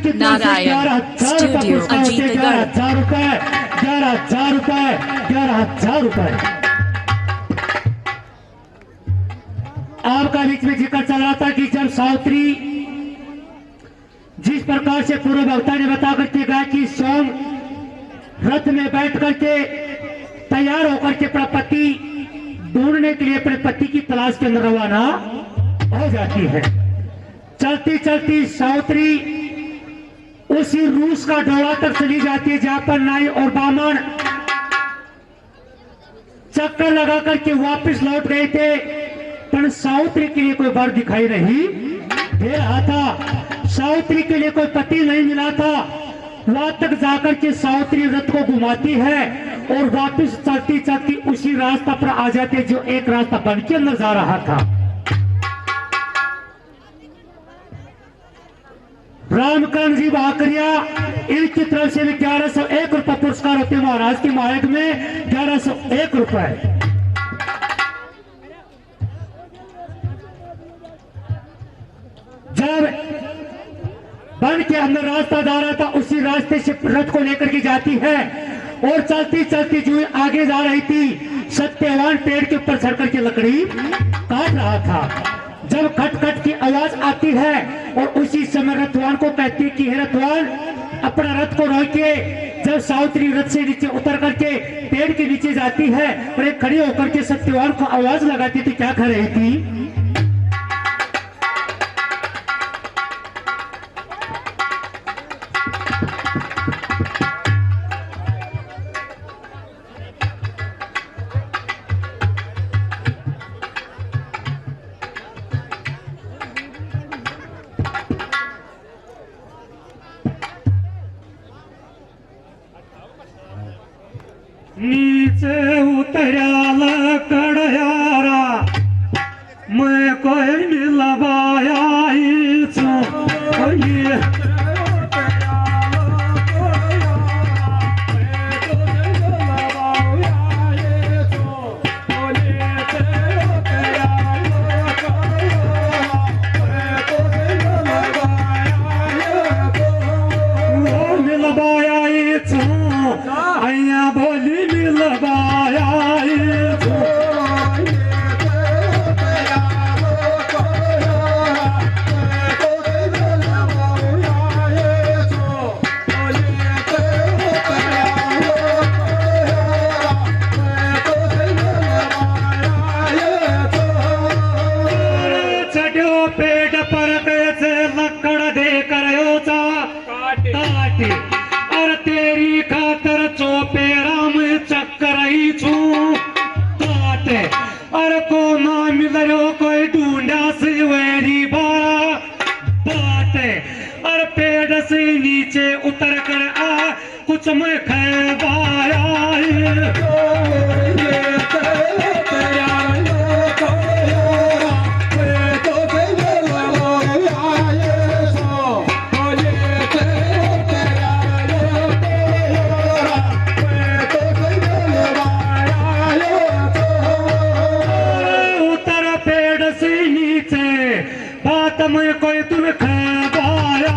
Narayan studio Ajitgarh 11,000 रुपए 11,000 रुपए 11,000 रुपए। आपका बीच में जिक्र चल रहा था कि जब सावित्री जिस प्रकार से पूर्व वक्ता ने बता करके गया कि स्वयं रथ में बैठ करके तैयार होकर के अपना पति ढूंढने के लिए अपने पति की तलाश के अंदर रवाना हो जाती है। चलती चलती सावित्री उसी रूस का डोला तक चली जाती है जहां पर नाई और बामन चक्कर लगा करके वापस लौट गए थे, पर सावित्री के लिए कोई वर दिखाई नहीं दे रहा था। सावित्री के लिए कोई पति नहीं मिला था। वहां तक जाकर के सावित्री रथ को घुमाती है और वापस चलती चलती उसी रास्ता पर आ जाते जो एक रास्ता बन के अंदर जा रहा था। रामकांत जी भाकरिया इनकी तरफ से भी 1101 रुपए पुरस्कार होते हैं। महाराज की मायक में 1101 रुपए। जब वन के अंदर रास्ता जा रहा था उसी रास्ते से रथ को लेकर के जाती है और चलती चलती जो आगे जा रही थी सत्यवान पेड़ के ऊपर चढ़ करके लकड़ी काट रहा था। जब खट खट की आवाज आती है और उसी समय रथवान को कहती है कि हे रथवान अपना रथ को रोके। जब सावित्री रथ से नीचे उतर करके पेड़ के नीचे जाती है और एक खड़ी होकर के सत्यवान को आवाज लगाती थी, क्या कर रही थी? नीचे उतरयाला कड़यारा मैं कोई मिलवाया बोली मिलवाया चढ़ो पेट पर कैसे लकड़ दे कर काटे और तेरी खातर चौपेरा में चक्कर ही छू काटे और को ना मिल रो कोई ढूंढा से वेरी बारा बाटे और पेड़ से नीचे उतर कर आ कुछ में खैबाया में कोई तुम खैबाया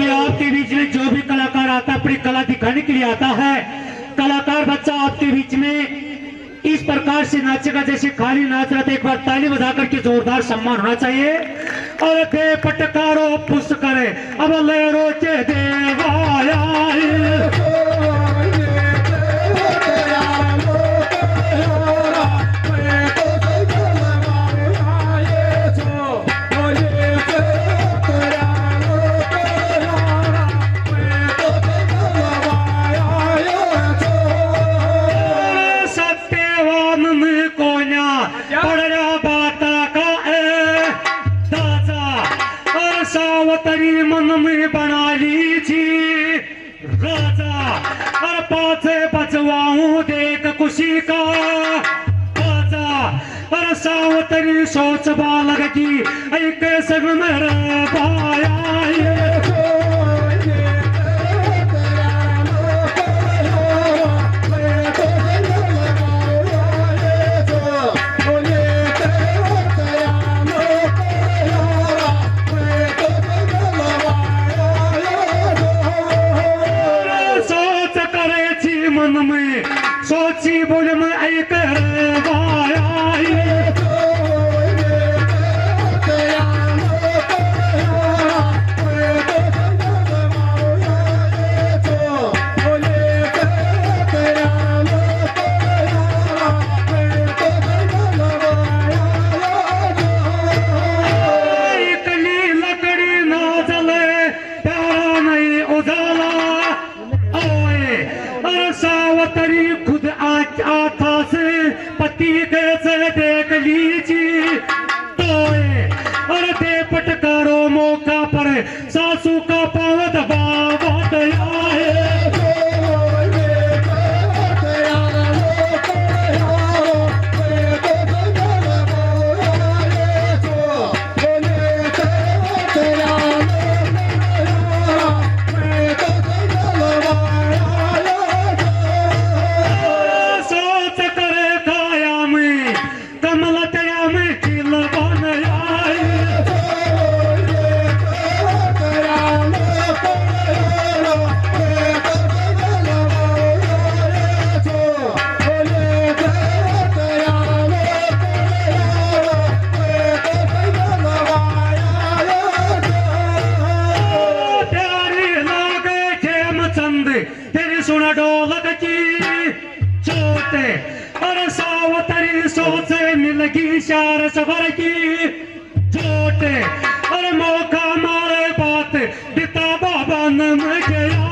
आपके बीच में जो भी कलाकार आता है अपनी कला दिखाने के लिए आता है। कलाकार बच्चा आपके बीच में इस प्रकार से नाचेगा जैसे खाली नाच रहा था। एक बार ताली बजा करके जोरदार सम्मान होना चाहिए। और दे पटकारो पुष्ट करे अब ले रोचे देवाया सावतरी मन में बना ली थी राजा और पासे बचवाऊं देख खुशी का राजा और सावतरी सोच लगी के संग में रह पाया मन में सोची बोल में एक रवाया इकली लकड़ी ना जले प्यारा नहीं उजाला सावतरी खुद आता से पति कैसे देख लीजिए और दे पटकारो मौका पर सासू का पाव दबावा दया तेरी सुना ढोलक की चोटे और सावतरी सोचे मिलगी शार सबर की चोटे और मौका मारे बात पिता बाबा नम गया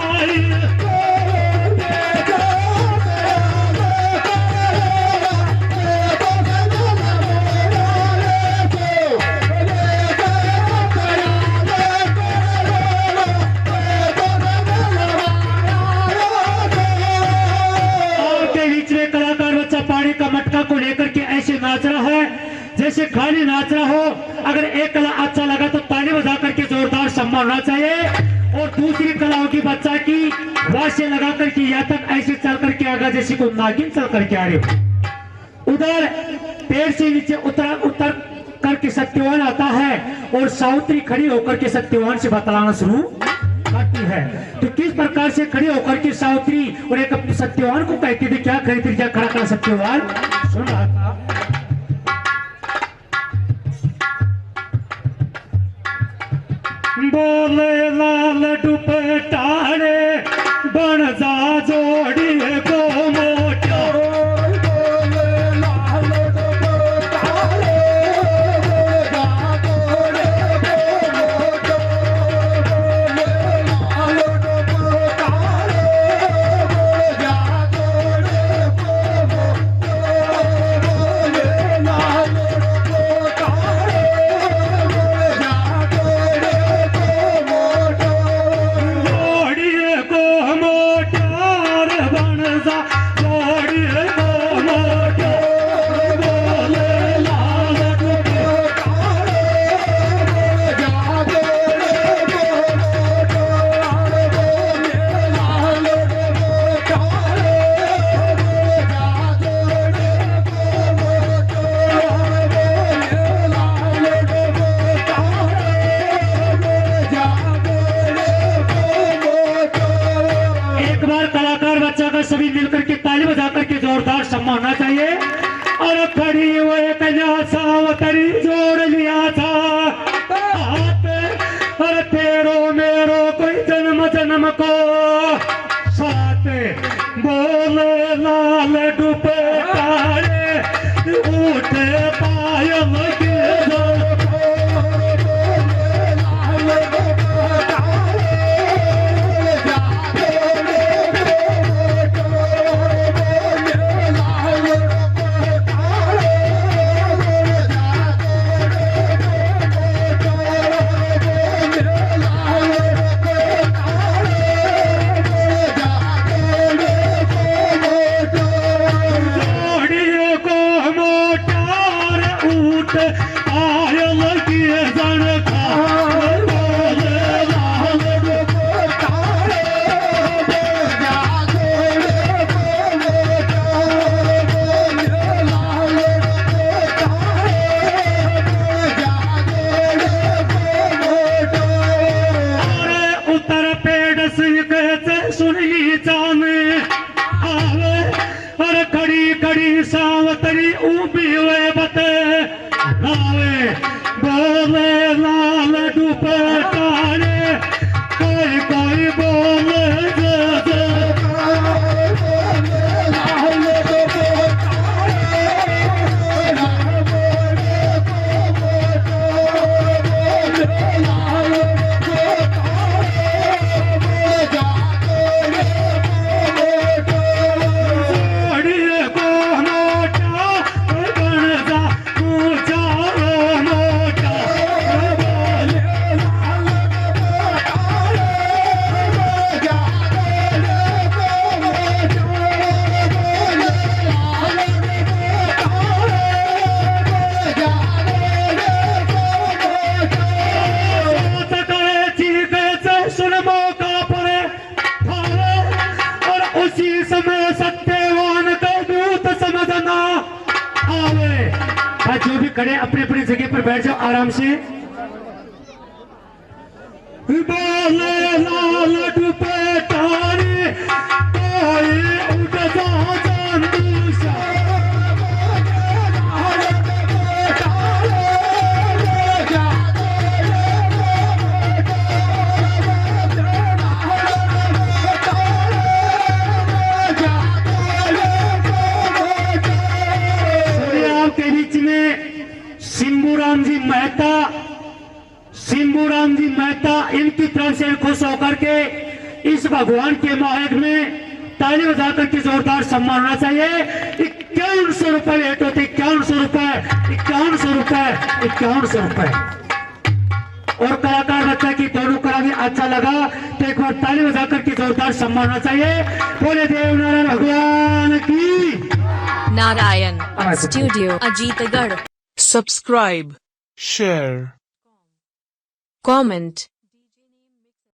का मटका को लेकर के ऐसे नाच रहा है जैसे खाली नाच रहा हो। अगर एक कला अच्छा लगा तो ताली बजा करके जोरदार सम्मान होना चाहिए और दूसरी कला होगी बच्चा की वास्य लगा करके या तक ऐसे चल करके आगा जैसे कोई नागिन चल करके आ रही हो। उधर पेड़ से नीचे उतर करके सत्यवान आता है और सावित्री खड़ी होकर के सत्यवान से बतलाना शुरू करती है। तो किस प्रकार से खड़ी होकर के सावित्री और एक सत्यवान को कहती थी, क्या कहती थी, क्या खड़ा खड़ा सत्यवान सुन रहा था। बोले लाल दुपट्टारे बन जा जोड़ी को मोटा सभी मिलकर के ताली बजा करके जोरदार सम्मान होना चाहिए। और खड़ी हुए कन्या सावतरी जोड़ लिया था और तेरो मेरो कोई जन्म जन्म को साथ बोले लाल दुपट्टारे उठे पायल के उभी हुए बते लावे बोले लाल दुपट्टा रे कोई कोई बोले जैसे उसी समय सत्यवान का दूत समझना आवे। जो भी खड़े अपने अपनी जगह पर बैठ जाओ आराम से। बोले लाल दुपट्टा रे कोई उठता चंदूसा सिंबूराम जी मेहता इनकी तरफ से खुश होकर के इस भगवान के माहक में ताली बजाकर के जोरदार सम्मान होना चाहिए। 5100 रुपए भेंट होते, 5100 रुपए, 5100 रुपए, 5100 रुपए। और कलाकार बच्चा की दोनों कला भी अच्छा लगा तो एक बार ताली बजाकर के जोरदार सम्मान होना चाहिए। बोले देवनारायण भगवान की। Narayan Studio Ajitgarh. Subscribe, share, Comment